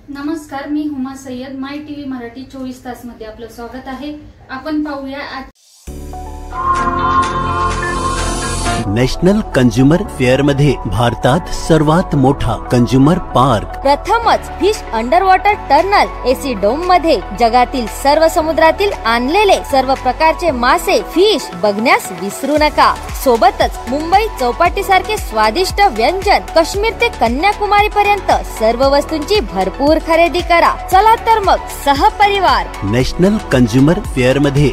नमस्कार, मी हुमा सय्यद. माय टीव्ही मराठी 24 तास मध्ये आपलं स्वागत आहे. आपण पाहूया आज नॅशनल कंझ्युमर फेअर मध्ये भारतात सर्वात मोठा कंझ्युमर पार्क. प्रथमच fish under water tunnel AC dome मध्ये जगातील सर्व समुद्रातील आणलेले सर्व प्रकारचे मासे फिश बघण्यास विसरू नका. सोबतच मुंबई चौपाटी सारखे स्वादिष्ट व्यंजन काश्मीर ते कन्याकुमारी पर्यंत सर्व वस्तूंची भरपूर खरेदी करा. चला तर मग सहपरिवार नॅशनल कंझ्युमर फेअर मध्ये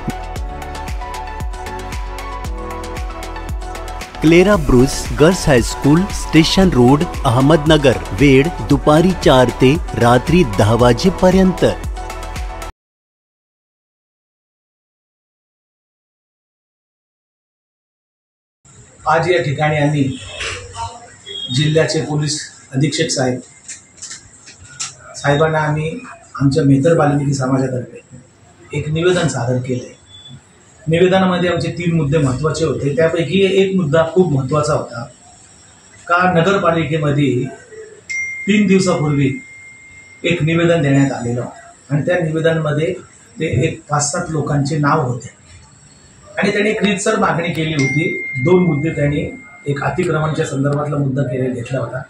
Clara Bruce girls high school, station road, Ahmednagar. वेळ दुपारी 4 ते रात्री 10 वाजेपर्यंत. आज या ठिकाणी आम्ही जिल्ह्याचे पोलीस अधीक्षक साहेबांना आम्ही आमच्या मेहतर बाल्मिकी समाजातर्फे एक निवेदन सादर केले. निवेदनामध्ये आमचे 3 मुद्दे महत्त्वाचे होते. त्यापैकी एक मुद्दा खूप महत्त्वाचा होता का नगरपालिकेमध्ये 3 दिवसापूर्वी एक निवेदन देण्यात आलेलं होतं आणि त्या निवेदनामध्ये ते एक 5-7 लोकांचे नाव होते आणि त्यांनी एक रीतसर मागणी केली होती. 2 मुद्दे त्यांनी एक अतिक्रमणाच्या संदर्भातला मुद्दा घेतला होता,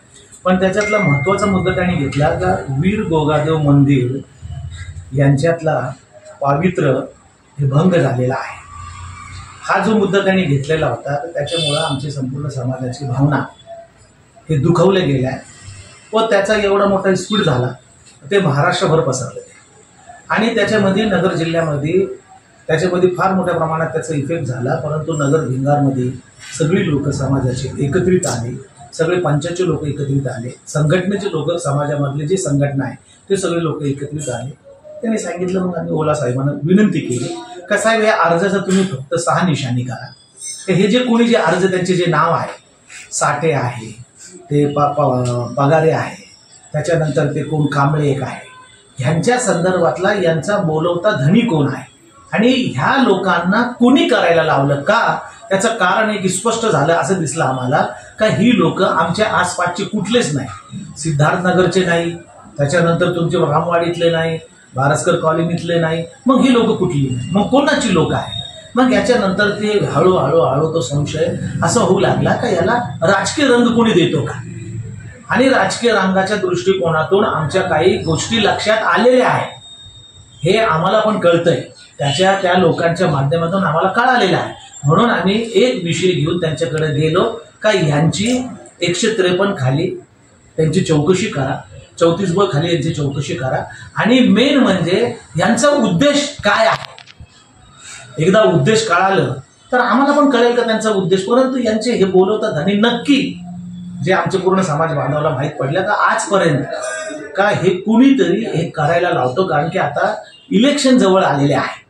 पण त्याच्यातला महत्त्वाचा मुद्दा त्यांनी घेतला का वीर गोगादेव मंदिर यांच्यातला पावित्र्य हे भंग झालेला आहे. हा जो मुद्दा त्यांनी घेतलेला होता तर त्याच्यामुळं आमची संपूर्ण समाजाची भावना हे दुखवल्या गेल्या व त्याचा एवढा मोठा स्पीड झाला ते महाराष्ट्रभर पसरले आणि त्याच्यामध्ये नगर जिल्ह्यामध्ये त्याच्यामध्ये फार मोठ्या प्रमाणात त्याचा इफेक्ट झाला. परंतु नगर भिंगारमध्ये सगळी लोक समाजाचे एकत्रित आले, सगळे पंचायतचे लोक एकत्रित आले, संघटनेचे लोक, समाजामधले जे संघटना आहे ते सगळे लोक एकत्रित आले. त्यांनी सांगितलं, मग आम्ही ओला साहेबांना विनंती केली का साहेब या अर्जाचा तुम्ही फक्त 6 निशाणी करा. हे जे कोणी जे अर्ज त्यांचे जे नाव आहे, साठे आहे, ते पगारे आहे, त्याच्यानंतर ते कोण कांबळे एक आहे, ह्यांच्या संदर्भातला यांचा बोलवता धनी कोण आहे आणि ह्या लोकांना कोणी करायला लावलं का, त्याचं कारण एक स्पष्ट झालं असं दिसलं आम्हाला का ही लोक आमच्या आसपासचे कुठलेच नाही, सिद्धार्थनगरचे नाही, त्याच्यानंतर तुमचे रामवाडीतले नाही, बारसकर कॉलनीतले नाही, मग ही लोक कुठली नाही, मग कोणाची लोक आहे. मग याच्यानंतर ते हळूहळू तो संशय असा होऊ लागला का याला राजकीय रंग कोणी देतो का, आणि राजकीय रंगाच्या दृष्टिकोनातून आमच्या काही गोष्टी लक्षात आलेल्या आहेत. हे आम्हाला पण कळतंय, त्या लोकांच्या माध्यमातून आम्हाला कळालेलं आहे. म्हणून आम्ही एक विषय घेऊन त्यांच्याकडे गेलो का यांची 153 खाली त्यांची चौकशी करा, 34 खाली यांची चौकशी करा आणि मेन म्हणजे यांचा उद्देश काय आहे. एकदा उद्देश कळालं तर आम्हाला पण कळेल का त्यांचा उद्देश. परंतु यांचे हे बोलवता धनी नक्की जे आमच्या पूर्ण समाज बांधवाला माहीत पडलं का आजपर्यंत का हे कुणीतरी हे करायला लावतो, कारण की आता इलेक्शन जवळ आलेले आहे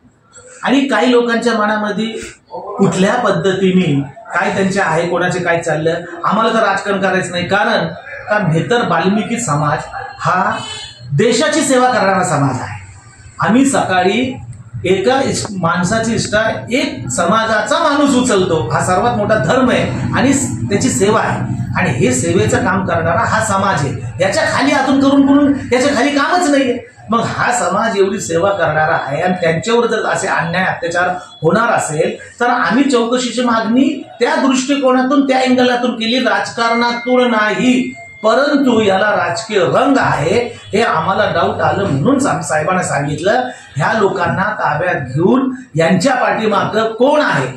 आणि काही लोकांच्या मनामध्ये कुठल्या पद्धतीने काय त्यांचे आहे, कोणाचे काय चाललं. आम्हाला तर राजकारण करायचं नाही, कारण का मेहतर बाल्मिकी समाज हा देशाची सेवा करणारा समाज आहे. आम्ही सकाळी एका माणसाची इष्टा एक समाजाचा माणूस उचलतो, हा सर्वात मोठा धर्म आहे आणि त्याची सेवा आहे आणि हे सेवेचं काम करणारा हा समाज आहे. याच्या खाली आतून करून याच्या खाली कामच नाहीये. मग हा समाज एवढी सेवा करणारा आहे आणि त्यांच्यावर जर असे अन्याय अत्याचार होणार असेल तर आम्ही चौकशीची मागणी त्या दृष्टिकोनातून त्या अँगलातून केली, राजकारणातून नाही. परंतु याला राजकीय रंग आहे हे आम्हाला डाऊट आलं, म्हणून साहेबांना सांगितलं ह्या लोकांना ताब्यात घेऊन यांच्या पाठीमागं कोण आहे,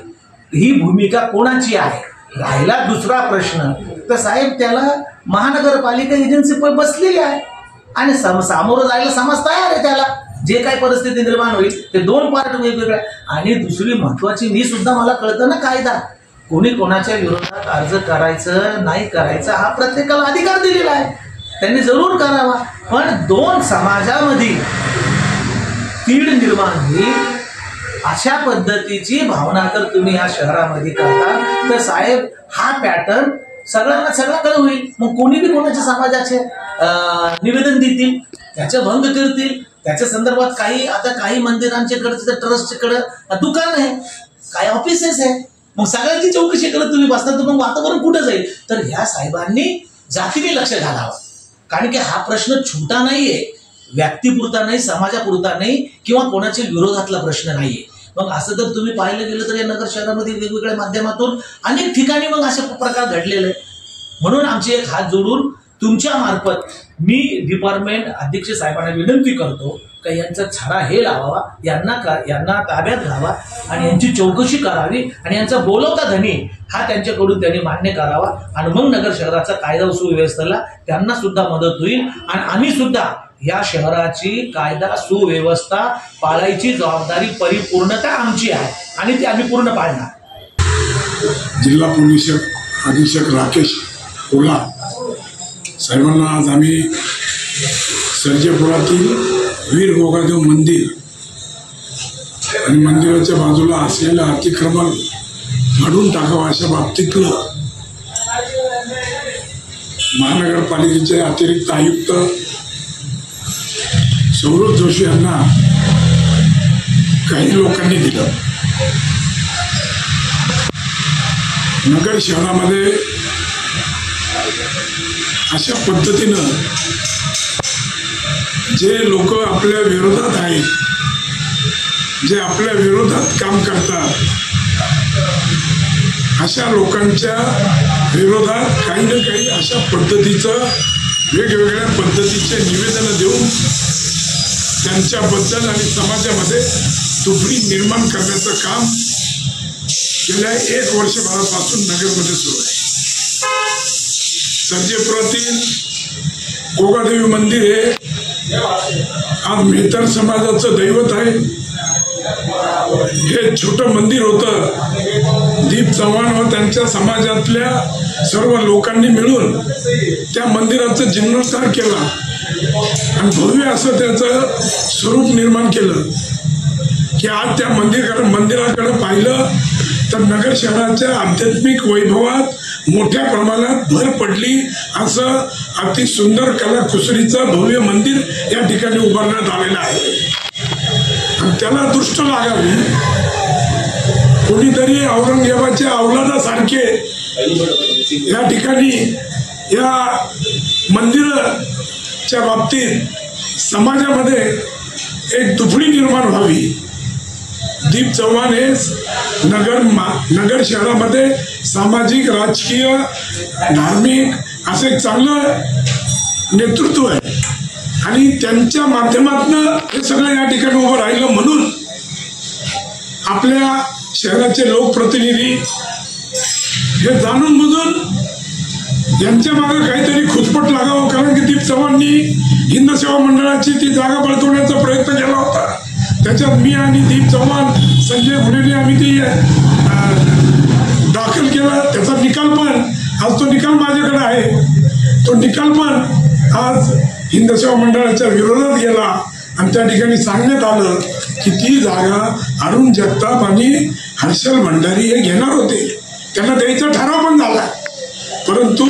ही भूमिका कोणाची आहे. राहिला दुसरा प्रश्न तर साहेब त्याला महानगरपालिका एजन्सी बसलेली आहे आणि सामोरं जायला समाज तयार आहे. त्याला जे काही परिस्थिती निर्माण होईल ते 2 पार्ट वेगवेगळे. आणि दुसरी महत्वाची मी सुद्धा मला कळतं ना कायदा, कोणी कोणाच्या विरोधात अर्ज करायचं नाही करायचं हा प्रत्येकाला अधिकार दिलेला आहे, त्यांनी जरूर करावा. पण 2 समाजामध्ये तीड निर्माण होईल अशा पद्धतीची भावना तर तुम्ही या शहरामध्ये करता तर साहेब हा पॅटर्न सगळ्यांना सगळ्याकडे होईल. मग कोणी बी कोणाच्या समाजाचे निवेदन देतील, त्याचे भंग करतील. त्याच्या संदर्भात काही मंदिरांच्याकडे ट्रस्टकडे दुकान आहे, काही ऑफिसेस आहे, मग सगळ्यांची चौकशी करत तुम्ही बसता तर मग वातावरण कुठं जाईल. तर ह्या साहेबांनी जातीने लक्ष घालावं, कारण की हा प्रश्न छोटा नाहीये. व्यक्तीपुरता नाही, समाजापुरता नाही किंवा कोणाच्या विरोधातला प्रश्न नाहीये. मग असं जर तुम्ही पाहिलं गेलं तर या नगर शहरामध्ये वेगवेगळ्या माध्यमातून अनेक ठिकाणी मग अशा प्रकार घडलेले. म्हणून आमचे एक हात जोडून तुमच्या मार्फत मी डिपार्टमेंट अध्यक्ष साहेबांना विनंती करतो का यांचा छडा हे लावावा, यांना ताब्यात घ्यावा आणि यांची चौकशी करावी आणि यांचा बोलवता धनी हा त्यांच्याकडून त्यांनी मान्य करावा आणि मग नगर शहराचा कायदा सुव्यवस्थेला त्यांना सुद्धा मदत होईल आणि आम्ही सुद्धा या शहराची कायदा सुव्यवस्था पाळायची जबाबदारी परिपूर्णता आमची आहे आणि ती आम्ही पूर्ण पाळणार. जिल्हा पोलीस अधीक्षक राकेश ओला साहेबांना आज आम्ही सर्जेपुरातील वीर गोगादेव मंदिर आणि मंदिराच्या बाजूला असलेलं अतिक्रमण काढून टाकावं अशा बाबतीतलं महानगरपालिकेचे अतिरिक्त आयुक्त सौरभ जोशी यांना काही लोकांनी दिलं. नगर शहरामध्ये अशा पद्धतीनं जे लोक आपल्या विरोधात आहेत, जे आपल्या विरोधात काम करतात, अशा लोकांच्या विरोधात काही ना काही अशा पद्धतीचं वेगवेगळ्या पद्धतीचे निवेदनं देऊन त्यांच्याबद्दल आणि समाजामध्ये तुटडी निर्माण करण्याचं काम गेल्या 1 वर्षभरापासून नगरमध्ये सुरू आहे. सर्जेपुरातील गोगादेवी मंदिर हे आज मेहतर समाजाचं दैवत आहे. हे छोटं मंदिर होतं. दीप चव्हाण व त्यांच्या समाजातल्या सर्व लोकांनी मिळून त्या मंदिराचं जीर्णोद्धार केला आणि भव्य असं त्याचं स्वरूप निर्माण केलं की आज त्या मंदिराकडे पाहिलं तर नगर शहराच्या आध्यात्मिक वैभवात मोठ्या प्रमाणात भर पडली. असं अति सुंदर कलाकुसरीचं भव्य मंदिर या ठिकाणी उभारण्यात आलेलं आहे आणि त्याला दृष्ट लागावी कोणीतरी औरंगजेबाच्या अवलादासारखे या ठिकाणी या मंदिराच्या बाबतीत समाजामध्ये एक दुफडी निर्माण व्हावी. दीप चव्हाण हे नगर शहरामध्ये सामाजिक, राजकीय, धार्मिक असं एक चांगलं नेतृत्व आहे आणि त्यांच्या माध्यमातून हे सगळं या ठिकाणी उभं राहिलं. म्हणून आपल्या शहराचे लोकप्रतिनिधी हे जाणून बुजून यांच्या मागे काहीतरी खुचपट लागावं. कारण की दीप चव्हाणनी हिंद सेवा मंडळाची ती जागा बळकवण्याचा प्रयत्न केला होता. त्याच्यात मी आणि दीप चव्हाण, संजय भुडेने आम्ही ती दाखल केला. त्याचा निकाल पण आज तो निकाल माझ्याकडे आहे. तो निकाल पण आज हिंद सेवा मंडळाच्या विरोधात गेला आणि त्या ठिकाणी सांगण्यात आलं की ती जागा अरुण जगताप आणि हर्षल भंडारी हे घेणार होते. त्यांना द्यायचा ठराव पण झाला. परंतु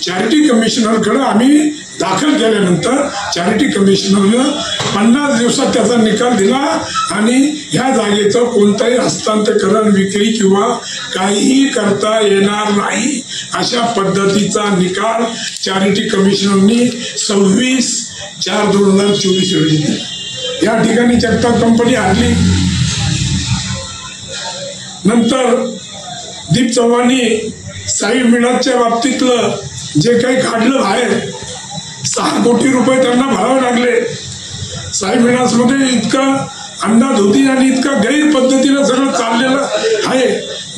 चॅरिटी कमिशनरकडे आम्ही दाखल केल्यानंतर चॅरिटी कमिशनरनं 50 दिवसात त्याचा निकाल दिला आणि ह्या जागेचं कोणताही हस्तांतरण, विक्री किंवा काहीही करता येणार नाही अशा पद्धतीचा निकाल चॅरिटी कमिशनरनी 26/4/2024 रोजी दिला. या ठिकाणी जगताप कंपनी हरली. नंतर दीप चव्हाणनी साई मिळाच्या बाबतीतलं जे काही काढलं बाहेर 6 कोटी रुपये त्यांना भरावे लागले. साई मिनासमध्ये इतका अंदाज होती आणि इतका गैर पद्धतीनं सगळं चाललेलं आहे.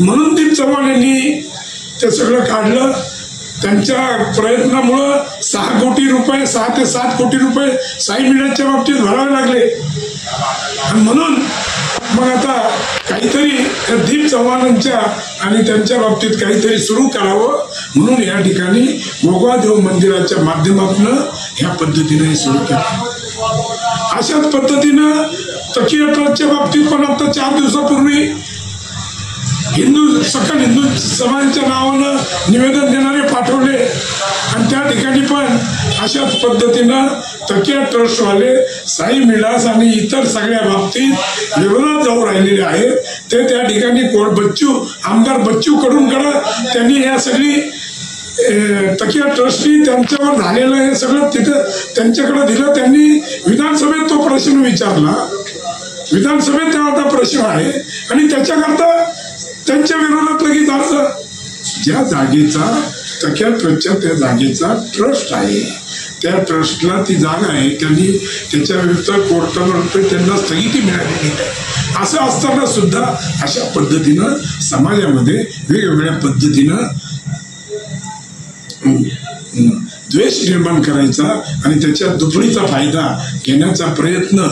म्हणून दीप चव्हाण यांनी ते सगळं काढलं. त्यांच्या प्रयत्नामुळं 6 कोटी रुपये 6 ते 7 कोटी रुपये साई मिनाच्या बाबतीत भरावे लागले आणि म्हणून मग आता काहीतरी दीप चव्हाणांच्या आणि त्यांच्या बाबतीत काहीतरी सुरू करावं म्हणून या ठिकाणी गोगादेव मंदिराच्या माध्यमातून ह्या पद्धतीने सुरू केलं. अशाच पद्धतीनं तकिया ट्रस्टच्या बाबतीत पण आता 4 दिवसापूर्वी सकल हिंदू समाजाच्या नावानं निवेदन देणारे पाठवले आणि त्या ठिकाणी पण अशाच पद्धतीनं तकिया ट्रस्टवाले साई मिलास आणि इतर सगळ्या बाबतीत विरोधात जाऊ राहिलेले आहेत. ते त्या ठिकाणी आमदार बच्चू कडूनकडं त्यांनी या सगळी तकिया ट्रस्टनी त्यांच्यावर झालेलं हे सगळं तिथं त्यांच्याकडे दिलं. त्यांनी विधानसभेत तो प्रश्न विचारला, विधानसभेत तेव्हा आता प्रश्न आहे आणि त्याच्याकरता त्यांच्या विरोधात लगेच अर्ज. ज्या जागेचा तकिया ट्रस्टच्या त्या जागेचा ट्रस्ट आहे, त्या ट्रस्टला ती जागा आहे, त्यांनी त्याच्या विरुद्ध कोर्टानं त्यांना स्थगिती मिळालेली आहे. असं असताना सुद्धा अशा पद्धतीनं समाजामध्ये वेगवेगळ्या पद्धतीनं द्वेष निर्माण करायचा आणि त्याच्या दुपटीचा फायदा घेण्याचा प्रयत्न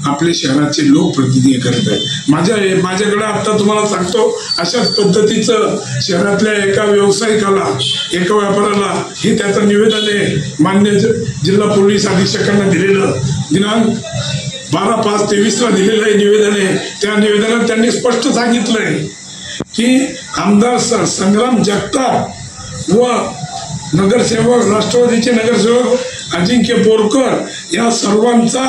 आपले शहराचे लोकप्रतिनिधी करत आहेत. माझ्याकडे आता तुम्हाला सांगतो, अशाच पद्धतीचं शहरातल्या एका व्यावसायिकाला, एका व्यापाऱ्याला हे त्याचं निवेदन आहे मान्य जिल्हा पोलीस अधीक्षकांना दिलेलं, दिनांक 12/5/23 दिलेलं आहे निवेदन आहे. त्या निवेदनात त्यांनी स्पष्ट सांगितलंय की आमदार संग्राम जगताप व नगरसेवक, राष्ट्रवादीचे नगरसेवक अजिंक्य बोरकर या सर्वांचा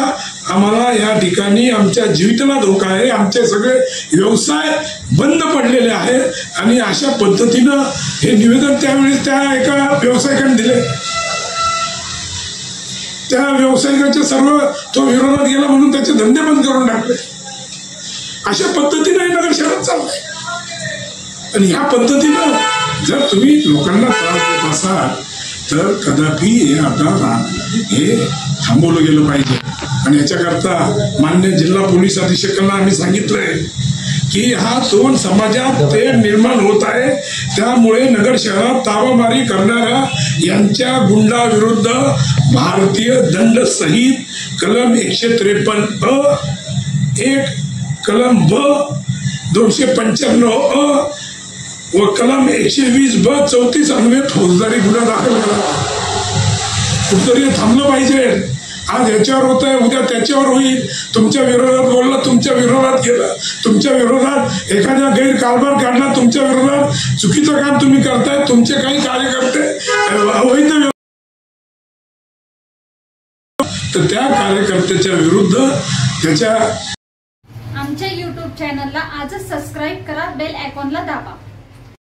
आम्हाला या ठिकाणी आमच्या जीविताला धोका आहे, आमचे सगळे व्यवसाय बंद पडलेले आहेत आणि अशा पद्धतीनं हे निवेदन त्यावेळेस त्या एका व्यावसायिकाने दिले. त्या व्यावसायिकाचे सर्व तो विरोधात गेला म्हणून त्याचे धंदे बंद करून टाकले. अशा पद्धतीनं हे नगर शहरात चाललंय आणि ह्या पद्धतीनं जर तुम्ही लोकांना त्रास देत असाल तर कदापि हे थांबवलं गेलं पाहिजे. आणि याच्याकरता मान्य जिल्हा पोलीस अधीक्षकांना आम्ही सांगितलंय की हा दोन समाजात ते निर्माण होत आहे, त्यामुळे नगर शहरात ताबामारी करणाऱ्या यांच्या गुंडाविरुद्ध भारतीय दंड संहिता कलम 153(1), कलम ब 295(अ) व कलम 120(ब) 34 अन्वये फौजदारी गुन्हा दाखल करा. कुठतरी थांबलं पाहिजे. आज याच्यावर होत आहे, उद्या त्याच्यावर होईल. तुमच्या विरोधात बोललं, तुमच्या विरोधात गेलं, तुमच्या विरोधात एखाद्या गैरकारभार काढला, तुमच्या विरोधात चुकीचं काम तुम्ही करताय, तुमचे काही कार्यकर्ते अवैध, तर त्या कार्यकर्त्याच्या विरुद्ध त्याच्या आमच्या YouTube चॅनलला आजच सबस्क्राईब करा, बेल आयकॉनला दाबा.